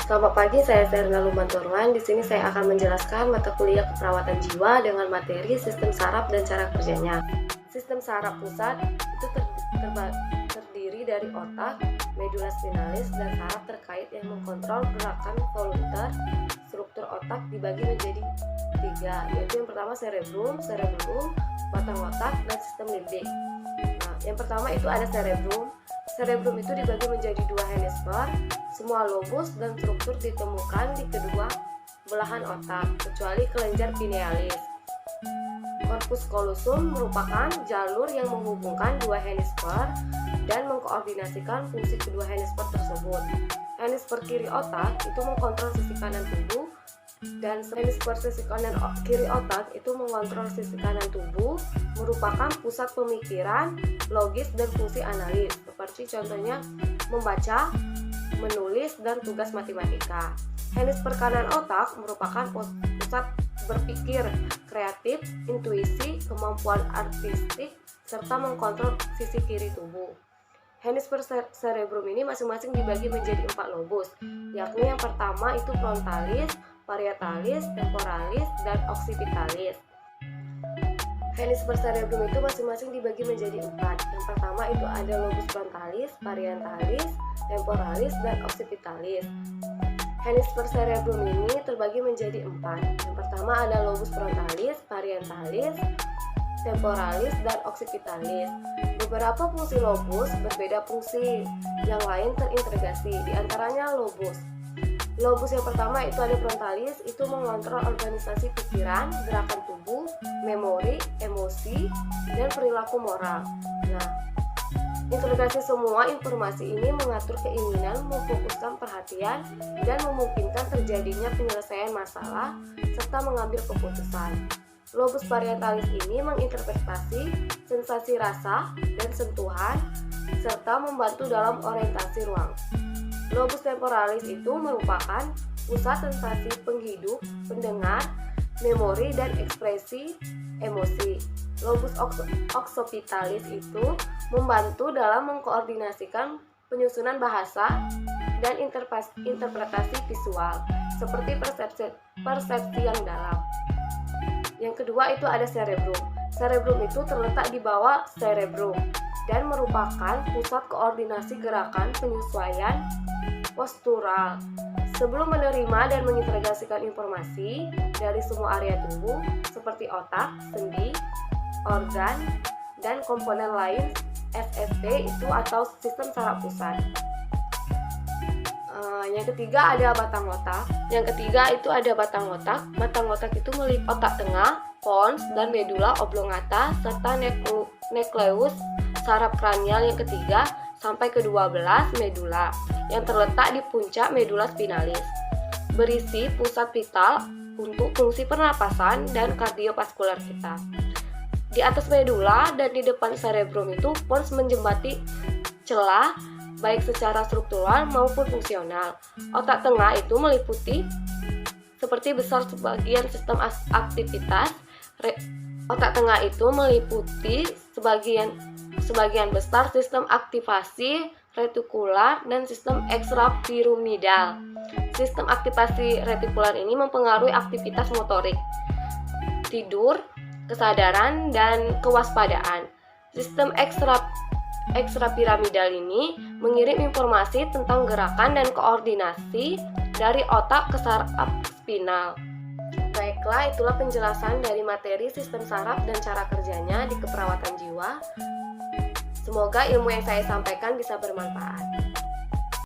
Selamat pagi, saya Serna Lumanturwan. Di sini saya akan menjelaskan mata kuliah keperawatan jiwa dengan materi sistem saraf dan cara kerjanya. Sistem saraf pusat itu terdiri dari otak, medula spinalis, dan saraf terkait yang mengkontrol gerakan voluntar. Struktur otak dibagi menjadi 3, yaitu yang pertama cerebrum, batang otak, dan sistem limbik. Nah, yang pertama itu ada cerebrum. Cerebrum itu dibagi menjadi 2 hemisfer. Semua lobus dan struktur ditemukan di kedua belahan otak, kecuali kelenjar pinealis. Corpus callosum merupakan jalur yang menghubungkan 2 hemisfer dan mengkoordinasikan fungsi kedua hemisfer tersebut. Hemisfer kiri otak itu mengkontrol sisi kanan tubuh, dan hemisfer sisi kanan kiri otak itu mengontrol sisi kanan tubuh, merupakan pusat pemikiran, logis, dan fungsi analis, seperti contohnya membaca, menulis, dan tugas matematika. Hemisfer kanan otak merupakan pusat berpikir, kreatif, intuisi, kemampuan artistik, serta mengkontrol sisi kiri tubuh. Hemisfer cerebrum ini masing-masing dibagi menjadi 4 lobus, yakni yang pertama itu frontalis, parietalis, temporalis, dan occipitalis. Hemisfer cerebrum itu masing-masing dibagi menjadi 4. Yang pertama itu ada lobus frontalis, parietalis, temporalis, dan occipitalis. Hemisfer cerebrum ini terbagi menjadi 4. Yang pertama ada lobus frontalis, parietalis, temporalis, dan occipitalis. Beberapa fungsi lobus berbeda fungsi, yang lain terintegrasi, diantaranya lobus. Lobus yang pertama itu ada frontalis, itu mengontrol organisasi pikiran, gerakan tubuh, memori, emosi, dan perilaku moral. Nah, integrasi semua informasi ini mengatur keinginan, memfokuskan perhatian, dan memungkinkan terjadinya penyelesaian masalah, serta mengambil keputusan. Lobus parietalis ini menginterpretasi sensasi rasa dan sentuhan, serta membantu dalam orientasi ruang. Lobus temporalis itu merupakan pusat sensasi penghidup, pendengar, memori, dan ekspresi emosi. Lobus occipitalis itu membantu dalam mengkoordinasikan penyusunan bahasa dan interpretasi visual, seperti persepsi yang dalam. Yang kedua itu ada cerebrum. Cerebrum itu terletak di bawah cerebrum dan merupakan pusat koordinasi gerakan penyesuaian postural. Sebelum menerima dan mengintegrasikan informasi dari semua area tubuh seperti otak, sendi, organ, dan komponen lain SST itu atau sistem saraf pusat. Yang ketiga ada batang otak. Yang ketiga itu ada batang otak. Batang otak itu meliputi otak tengah, pons, dan medula oblongata, serta nukleus saraf kranial yang ketiga sampai ke-12 medula yang terletak di puncak medula spinalis, berisi pusat vital untuk fungsi pernapasan dan kardiovaskular kita. Di atas medula dan di depan cerebrum itu pons menjembati celah baik secara struktural maupun fungsional. Otak tengah itu meliputi seperti besar sebagian sistem aktivitas. Otak tengah itu meliputi sebagian besar sistem aktivasi retikular dan sistem ekstrapiramidal. Sistem aktivasi retikular ini mempengaruhi aktivitas motorik, tidur, kesadaran, dan kewaspadaan. Sistem ekstrapiramidal ini mengirim informasi tentang gerakan dan koordinasi dari otak ke saraf spinal. Baiklah, itulah penjelasan dari materi sistem saraf dan cara kerjanya di keperawatan jiwa. Semoga ilmu yang saya sampaikan bisa bermanfaat.